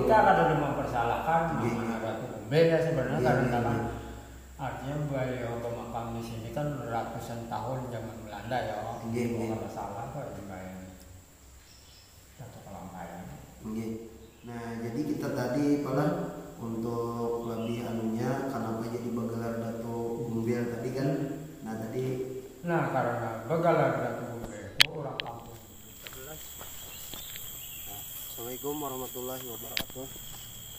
kita kadang mempersalahkan Nggih. mana Ratu Gumbel ya sebenarnya Nggih, karena nggih. artinya beliau bermakam di sini kan ratusan tahun zaman Belanda ya. Nggih, nggih. Kalau salah kok yang Datuk Kelangkayan. Nggih. Nah, jadi kita tadi Pak untuk lebih anunya kenapa jadi bergelar Datuk Gumbel tadi kan. Nah, tadi Karena begalar Ratu Gumbel itu orang kampung. Assalamualaikum warahmatullahi wabarakatuh.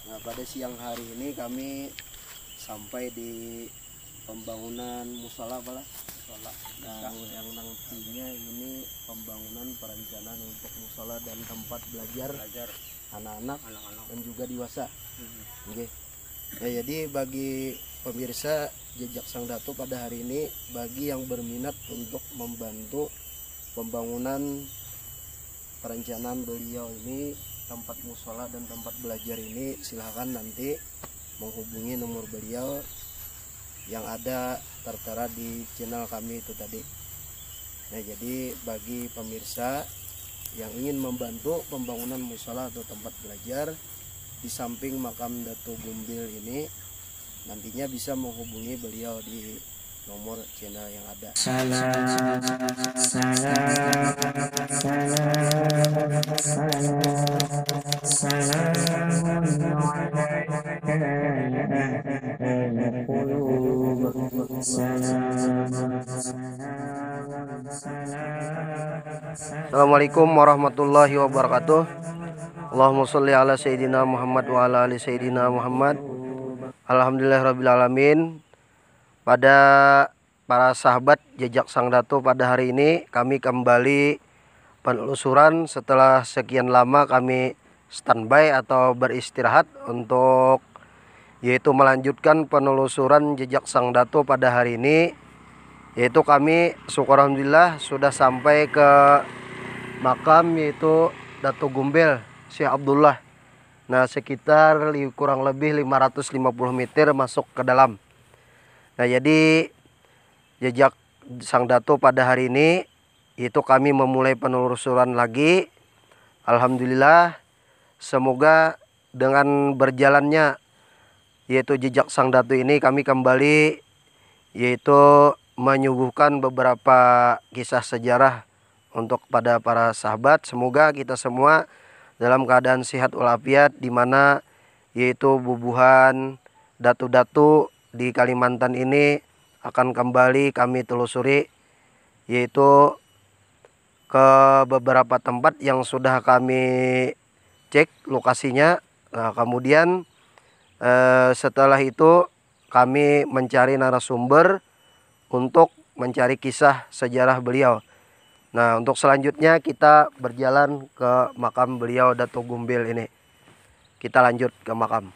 Nah, pada siang hari ini kami sampai di pembangunan musola Pak. Nah, yang nantinya ini pembangunan perencanaan untuk musola dan tempat belajar anak-anak dan juga dewasa. Oke. Nah, jadi bagi pemirsa Jejak Sang Datuk pada hari ini, bagi yang berminat untuk membantu pembangunan perencanaan beliau ini, tempat musola dan tempat belajar ini, silahkan nanti menghubungi nomor beliau yang ada tertera di channel kami itu tadi. Nah, jadi bagi pemirsa yang ingin membantu pembangunan musola atau tempat belajar di samping makam Datuk Gumbel ini, nantinya bisa menghubungi beliau di nomor channel yang ada. Assalamualaikum warahmatullahi wabarakatuh. Allahumma sholli ala sayyidina Muhammad wa ala ali sayyidina Muhammad. Alhamdulillahirabbil alamin. Pada para sahabat Jejak Sang Datuk, pada hari ini kami kembali penelusuran setelah sekian lama kami standby atau beristirahat untuk yaitu melanjutkan penelusuran Jejak Sang Datuk pada hari ini, yaitu kami syukur alhamdulillah sudah sampai ke makam yaitu Datuk Gumbel Syekh Abdullah. Nah, sekitar kurang lebih 550 meter masuk ke dalam. Nah, jadi Jejak Sang Datuk pada hari ini itu kami memulai penelusuran lagi. Alhamdulillah, semoga dengan berjalannya yaitu Jejak Sang Datuk ini, kami kembali yaitu menyuguhkan beberapa kisah sejarah untuk pada para sahabat. Semoga kita semua dalam keadaan sehat walafiat, di mana yaitu bubuhan datu-datu di Kalimantan ini akan kembali kami telusuri, yaitu ke beberapa tempat yang sudah kami cek lokasinya. Nah, kemudian setelah itu kami mencari narasumber untuk mencari kisah sejarah beliau. Nah, untuk selanjutnya kita berjalan ke makam beliau Datuk Gumbel ini. Kita lanjut ke makam.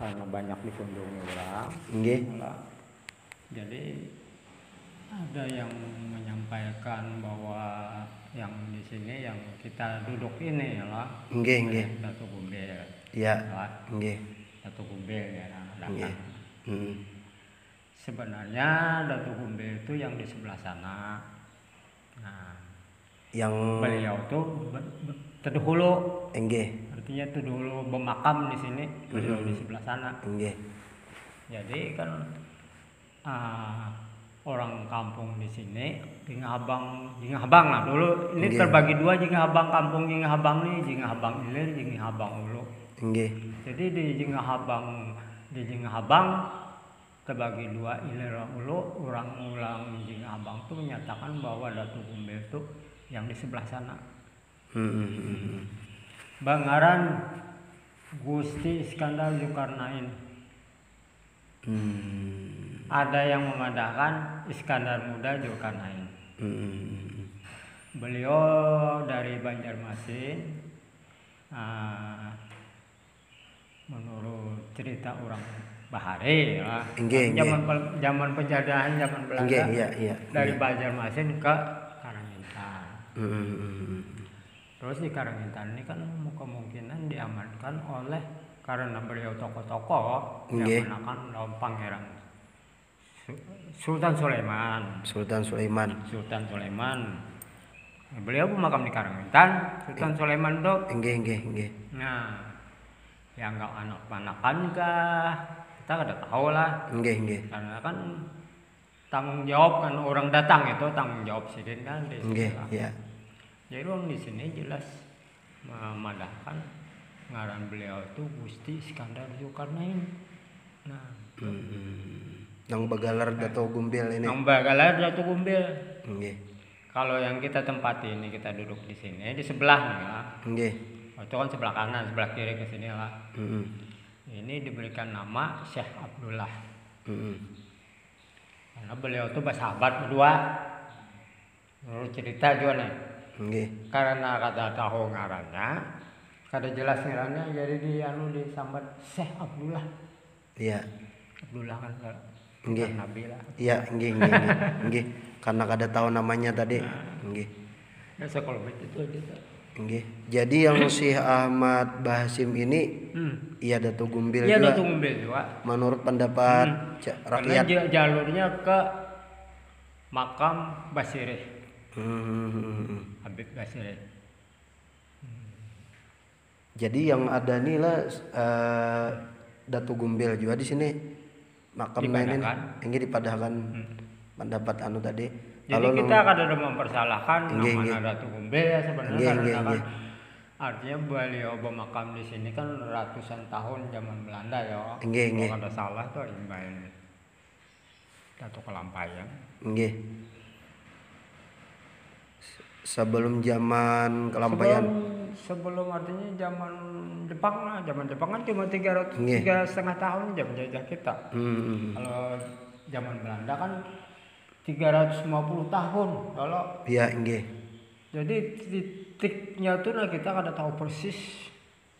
karena banyak dikunjungi orang. Nggih. Jadi ada yang menyampaikan bahwa yang di sini yang kita duduk ini lah. Nggih. Datuk Gumbel. Iya. Nggih. Datuk Gumbel ya datang. Nggih. Sebenarnya Datuk Gumbel itu yang di sebelah sana. Nah, yang beliau tuh terdahulu. Nggih. Artinya tuh dulu bermakam di sini, beliau di sebelah sana. Nggih. Jadi kan orang kampung di sini, Jingahabang lah dulu. Ini terbagi dua, Jingahabang kampung Jingahabang nih, Jingahabang Ilir, Jingahabang Ulu. Nggih. Jadi di Jingahabang terbagi dua, Ilir Ulu. Orang-orang Jingahabang tuh menyatakan bahwa Datuk Gumbel tuh yang di sebelah sana. Bangaran Gusti Iskandar Zulkarnain. Ada yang mengadakan Iskandar Muda Zulkarnain. Beliau dari Banjarmasin. Menurut cerita orang Bahari ya. Zaman penjajahan zaman Belanda. Dari Banjarmasin ke Karangintan. Terus di Karangintan ini kan kemungkinan diamankan oleh karena beliau tokoh-tokoh yang menakan Pangeran Sultan Sulaiman. Beliau bermakam di Karangintan, Sultan Sulaiman tuh. Nggih. Nah, yang enggak anak-anakan kah? Kita kada tahu lah. Nggih. Karena kan tanggung jawab kan orang datang itu tanggung jawab sidin kan di sini. Iya. Jadi orang di sini jelas memadahkan ngaran beliau itu Gusti Iskandar Zulkarnain. Nah, yang bagalar Datuk Gumbel ini. Yang bagalar Datuk Gumbel. Nggih. Kalau yang kita tempati ini kita duduk di sini di sebelah nih lah. Nggih. Itu kan sebelah kanan, sebelah kiri ke sini lah. Ini diberikan nama Syekh Abdullah. Karena beliau tuh bersahabat berdua. Menurut cerita juga nih. Karena kata tahu ngarannya, kada jelas ngarannya, jadi disambat Syekh Abdullah. Iya. Abdullah kan Nabi lah. Iya, nggih. Karena kada tahu namanya tadi. Nggih. Ya sekolah itu aja. Nggih. Jadi yang Syekh Ahmad Bahasim ini iya Datuk Gumbel juga. Iya Datuk Gumbel juga. Menurut pendapat rakyat. Karena jalurnya ke makam Basirih. Habib Basirih. Jadi yang ada nih lah Datuk Gumbel juga di sini makamnya ini dipadahkan pendapat tadi. Jadi kalau kita kada ada mempersalahkan nama Datuk Gumbel ya sebenarnya karena artinya beliau bermakam di sini kan ratusan tahun zaman Belanda ya. Kalau kada salah tuh imbain Datuk Kelampayang. Sebelum zaman Kelampayang. Sebelum artinya zaman Jepang lah. Zaman Jepang kan cuma 3,5 tahun jam jajah kita. Kalau zaman Belanda kan 350 tahun. Kalau iya, nggih. Jadi titiknya tuh nah kita kada tahu persis.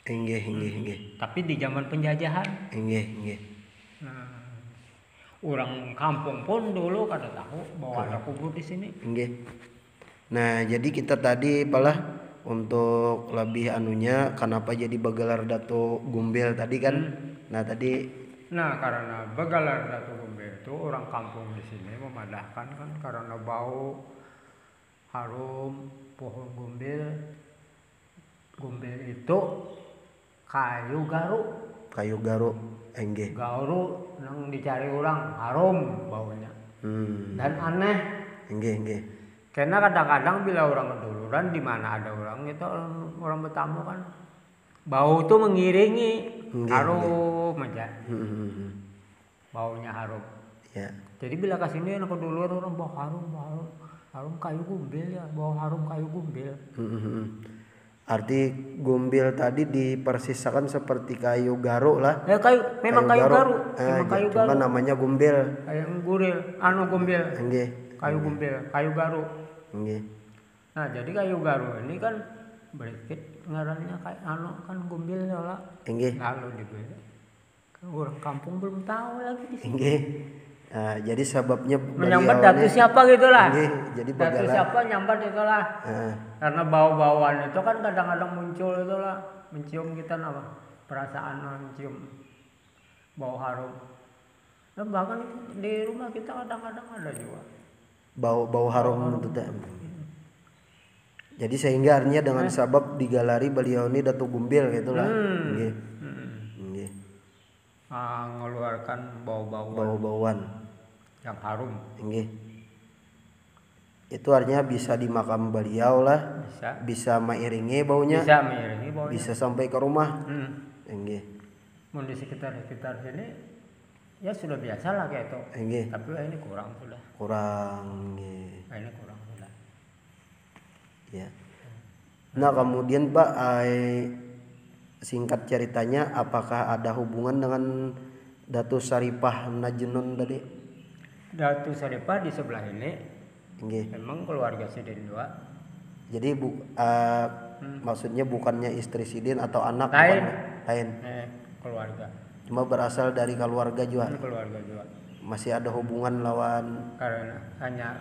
Nggih. Tapi di zaman penjajahan. Nggih. Nah, orang kampung pun dulu kada tahu bahwa ada kubur di sini. Nggih. Nah, jadi kita tadi apalah untuk lebih anunya kenapa jadi Bagalar Datuk Gumbel tadi kan. Nah, karena Bagalar Datuk Gumbel itu orang kampung di sini memadahkan kan karena bau harum pohon gumbel. Gumbel itu kayu garu. Nggih. Garu nang dicari orang harum baunya. Dan aneh. Nggih. Karena kadang-kadang bila orang keduluran di mana ada orang itu orang bertamu kan bau itu mengiringi harum aja. Baunya harum. Ya. Jadi bila kesini anak keduluran orang bau harum kayu gumbel ya, bau harum kayu gumbel. Arti gumbel tadi dipersisakan seperti kayu garu lah. Ya memang kayu garu. Cuma namanya gumbel. Kayak gumbel. Nggih. Kayu gumbel, kayu garu. Nggih. Nah, jadi kayu garu ini kan berikut ngarannya kayak kan gumbel lah. Nggih. Lalu dibeli Orang kampung belum tahu lagi di sini. Nggih. Nah, jadi sebabnya Menyambat beliau datu ini- siapa gitulah. Nggih, jadi Datu bagala. siapa nyambat itulah. Heeh. Karena bau-bauan itu kan kadang-kadang muncul itulah, mencium kita apa? Perasaan mencium bau harum. Dan bahkan di rumah kita kadang-kadang ada juga. Bau harum itu teh. Jadi sehingga artinya dengan sebab digalari beliau ini Datu Gumbil gitulah. Nggih. Nggih. Mengeluarkan bau-bauan Bau-bauan. yang harum. Nggih. Itu artinya bisa di makam beliau lah. Bisa mengiringi baunya. Bisa mengiringi baunya. Bisa sampai ke rumah. Nggih. Mau di sekitar sini ya sudah biasa lah kayak itu. Nggih. Tapi ini kurang sudah. Kurang nggih. Ini kurang sudah. Ya. Nah, kemudian Pak, singkat ceritanya apakah ada hubungan dengan Datu Saripah Najnun tadi? Datu Saripah di sebelah ini Nggih. memang keluarga Sidin juga. Jadi maksudnya bukannya istri Sidin atau anak? Lain. Lain. Keluarga. Cuma berasal dari keluarga juga. Keluarga juga. Masih ada hubungan lawan. Karena hanya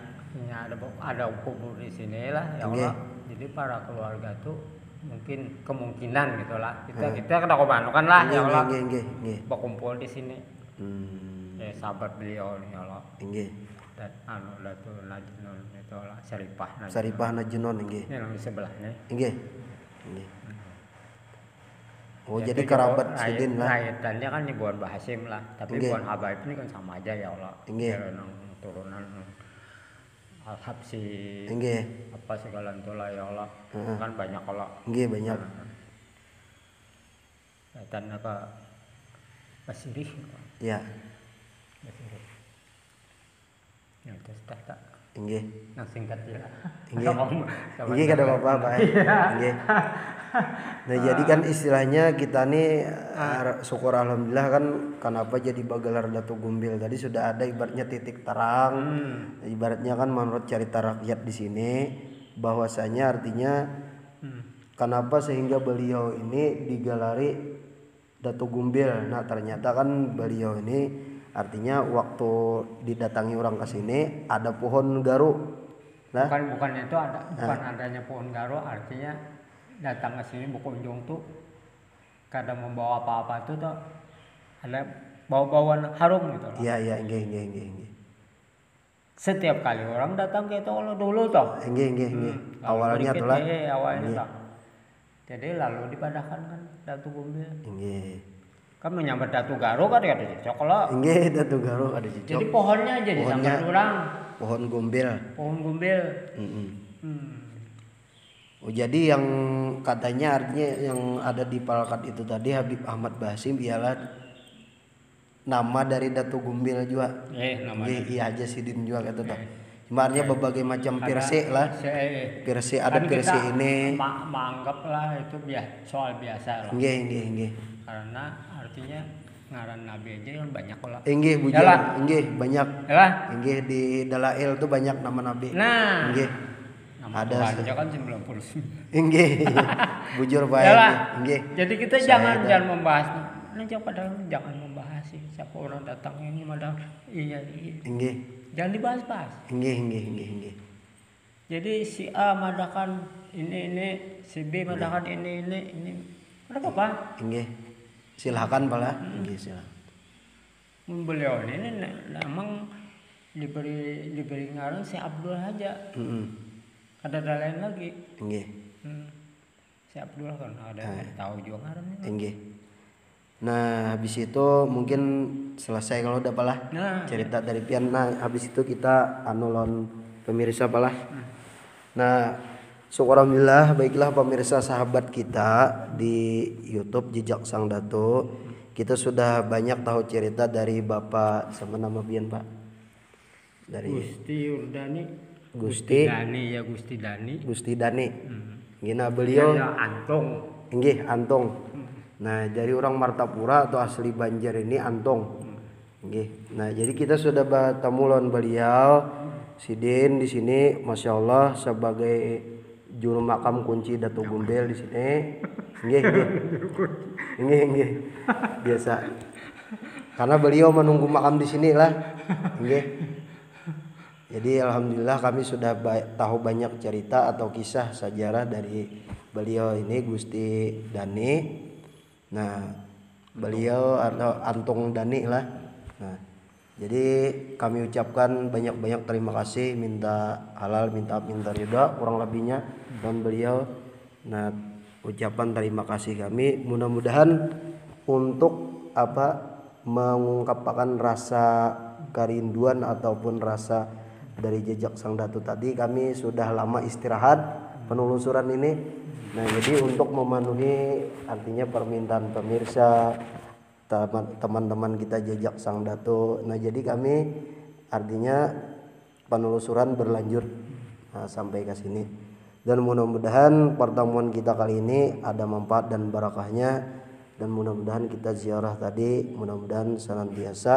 ada kubur di sini lah ya Allah. Jadi para keluarga tuh mungkin kemungkinan gitulah. Kita kena komandokan lah ya Allah. Nggih. Berkumpul di sini. Sahabat beliau nih ya Allah. Nggih. Dan Datu Najnun itu lah Saripah Najnun. Saripah Najnun nggih. Ini di sebelahnya. Nggih. Nggih. Oh, jadi kerabat Sidin lah. Kaitannya kan di Buan Bahasim lah, tapi Buan Habaib ini kan sama aja ya Allah. Turunan Al-Habsi. Apa segala itu lah ya Allah. Kan banyak Allah. Nggih, banyak. Kaitannya ke Basirih. Ya. Basirih. Yang itu tak. Nggih. Yang singkat ya. Nggih kada apa-apa, Pak. Nggih. Nah, jadi kan istilahnya kita nih syukur alhamdulillah kan kenapa jadi Bagalar Datu Gumbil tadi sudah ada ibaratnya titik terang. Ibaratnya kan menurut cerita rakyat di sini bahwasanya artinya kenapa sehingga beliau ini digalari Datu Gumbil. Nah, ternyata kan beliau ini artinya waktu didatangi orang ke sini ada pohon garu. Nah, bukan itu ada bukan adanya pohon garu artinya datang ke sini berkunjung tuh kadang membawa apa-apa tuh ada bau-bauan harum gitu loh. Iya, nggih. Setiap kali orang datang ke itu dulu toh. Nggih. Awalnya tuh lah. Awalnya toh. Jadi lalu dipadahkan kan Datu Gumbil. Nggih. Kan menyambat Datu Garu kan ada cocok lah. Nggih, Datu Garu ada cocok. Jadi pohonnya aja disambat orang. Pohon Gumbil. Pohon Gumbil. Oh, jadi yang katanya artinya yang ada di Palkat itu tadi Habib Ahmad Basim ialah nama dari Datu Gumbil juga. Nama. Iya aja Sidin juga kata toh. Cuma artinya berbagai macam pirse lah. Pirse ada pirse ini. Menganggap lah itu soal biasa lah. Nggih. Karena artinya ngaran nabi aja yang banyak lah. Nggih, bujang. Nggih, banyak. Yalah. Nggih, di Dalail tuh banyak nama nabi. Nah. Nggih. Ada aja kan 90. Nggih. Bujur bae. Nggih. Jadi kita jangan membahas. Nah, padahal jangan membahas sih siapa orang datang ini padahal iya. Nggih. Jangan dibahas-bahas. Nggih. Jadi si A madakan ini, si B madakan ini. Ada apa? Nggih. Silakan pala. Nggih, silakan. Beliau ini memang diberi ngaran si Abdul aja. Ada lain lagi. Nggih. Si Abdul kan ada tahu juga ngarannya. Nggih. Nah, habis itu mungkin selesai kalau udah palah cerita dari pian. Nah, habis itu kita anolon pemirsa palah. Nah, syukur alhamdulillah baiklah pemirsa sahabat kita di YouTube Jejak Sang Datu. Kita sudah banyak tahu cerita dari Bapak sama nama pian, Pak? Dari Gusti Urdani. Gusti Dani. Gina beliau Antong. Nggih, Antong. Nah, dari orang Martapura atau asli Banjar ini Antong. Nggih. Nah, jadi kita sudah bertemu lawan beliau Sidin di sini, Masya Allah sebagai juru makam kunci Datu Gumbil di sini. Nggih. Biasa. karena beliau menunggu makam di sini lah. Nggih. Jadi alhamdulillah kami sudah tahu banyak cerita atau kisah sejarah dari beliau ini Gusti Dani. Nah, beliau atau Antung Dani lah. Nah, jadi kami ucapkan banyak-banyak terima kasih, minta halal, minta ridha kurang lebihnya dan beliau. Nah, ucapan terima kasih kami mudah-mudahan untuk mengungkapkan rasa kerinduan ataupun rasa dari jejak sang datu tadi. Kami sudah lama istirahat penelusuran ini. Nah, jadi untuk memenuhi artinya permintaan pemirsa, teman-teman kita jejak sang datu. Nah, jadi kami artinya penelusuran berlanjut sampai ke sini. Dan mudah-mudahan pertemuan kita kali ini ada manfaat dan barakahnya, dan mudah-mudahan kita ziarah tadi mudah-mudahan senantiasa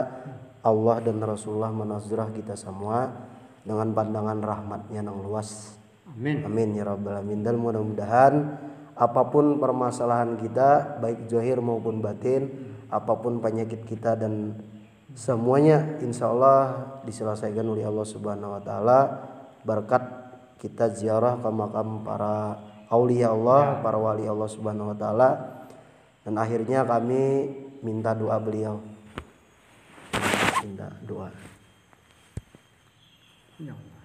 Allah dan Rasulullah menazrah kita semua dengan pandangan rahmatnya yang luas. Amin. Amin ya rabbal alamin. Dan mudah-mudahan apapun permasalahan kita baik zahir maupun batin, apapun penyakit kita dan semuanya insya Allah diselesaikan oleh Allah Subhanahu wa taala berkat kita ziarah ke makam para aulia Allah, para wali Allah Subhanahu wa taala. Dan akhirnya kami minta doa beliau. Minta doa. Ya Allah.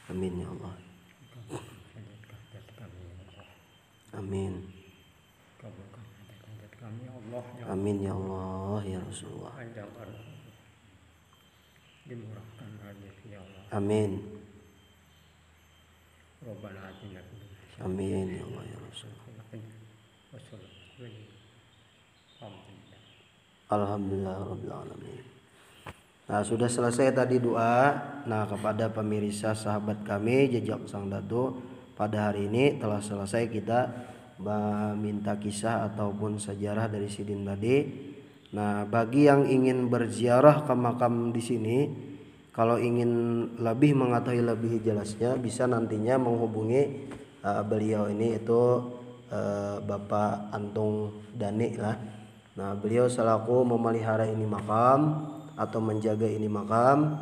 Amin ya Allah. Amin. Kabulkan hajat kami ya Allah. Amin ya Allah ya Rasulullah. Panjangkan, dimurahkan rezeki ya Allah. Amin. Rabbana atina fid dunya Amin ya Allah ya Rasulullah. Alhamdulillah rabbil alamin. Nah, sudah selesai tadi doa. Nah, kepada pemirsa sahabat kami jejak sang datu, pada hari ini telah selesai kita meminta kisah ataupun sejarah dari Sidin tadi. Nah, bagi yang ingin berziarah ke makam di sini, kalau ingin lebih mengetahui lebih jelasnya bisa nantinya menghubungi beliau ini, itu Bapak Antung Dani lah. Nah, beliau selaku memelihara ini makam atau menjaga ini makam.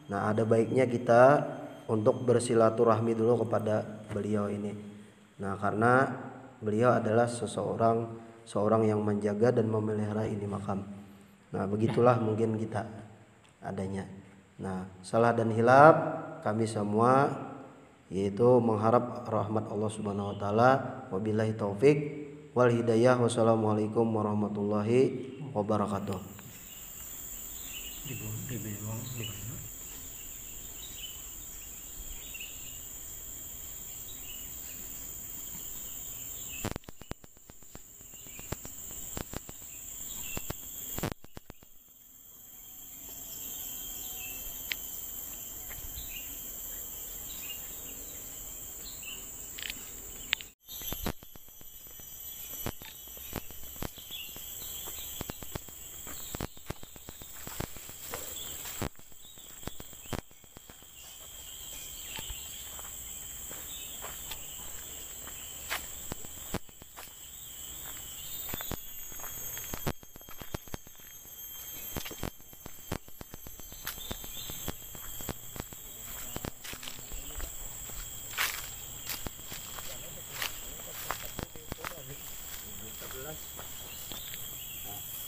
Nah, ada baiknya kita untuk bersilaturahmi dulu kepada beliau ini. Nah, karena beliau adalah seorang yang menjaga dan memelihara ini makam. Nah, begitulah mungkin kita adanya. Nah, salah dan hilaf kami semua, yaitu mengharap rahmat Allah Subhanahu wa taala. Wabillahi taufik wal hidayah. Wassalamualaikum warahmatullahi wabarakatuh.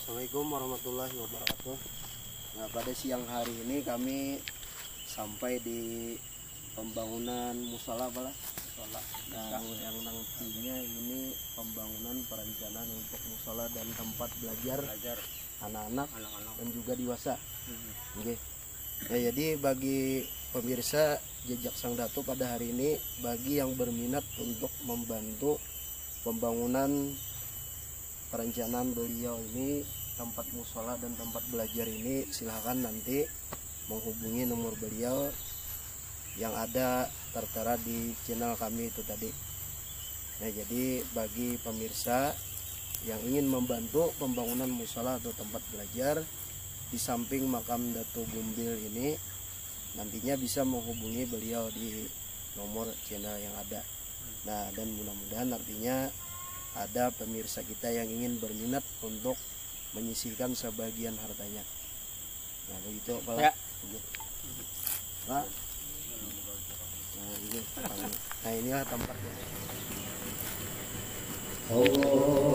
Assalamualaikum warahmatullahi wabarakatuh. Nah, pada siang hari ini kami sampai di pembangunan musola musola. Nah, yang nantinya ini pembangunan perencanaan untuk musola dan tempat belajar anak-anak dan juga dewasa. Oke. Ya, jadi bagi pemirsa jejak sang datu pada hari ini, bagi yang berminat untuk membantu pembangunan perencanaan beliau ini, tempat musola dan tempat belajar ini, silahkan nanti menghubungi nomor beliau yang ada tertera di channel kami itu tadi. Nah, jadi bagi pemirsa yang ingin membantu pembangunan musola atau tempat belajar di samping makam Datu Gumbil ini, nantinya bisa menghubungi beliau di nomor channel yang ada. Nah, dan mudah-mudahan artinya ada pemirsa kita yang ingin berminat untuk menyisihkan sebagian hartanya. Nah begitu Pak. Ya. Pak. Nah inilah tempatnya. Allah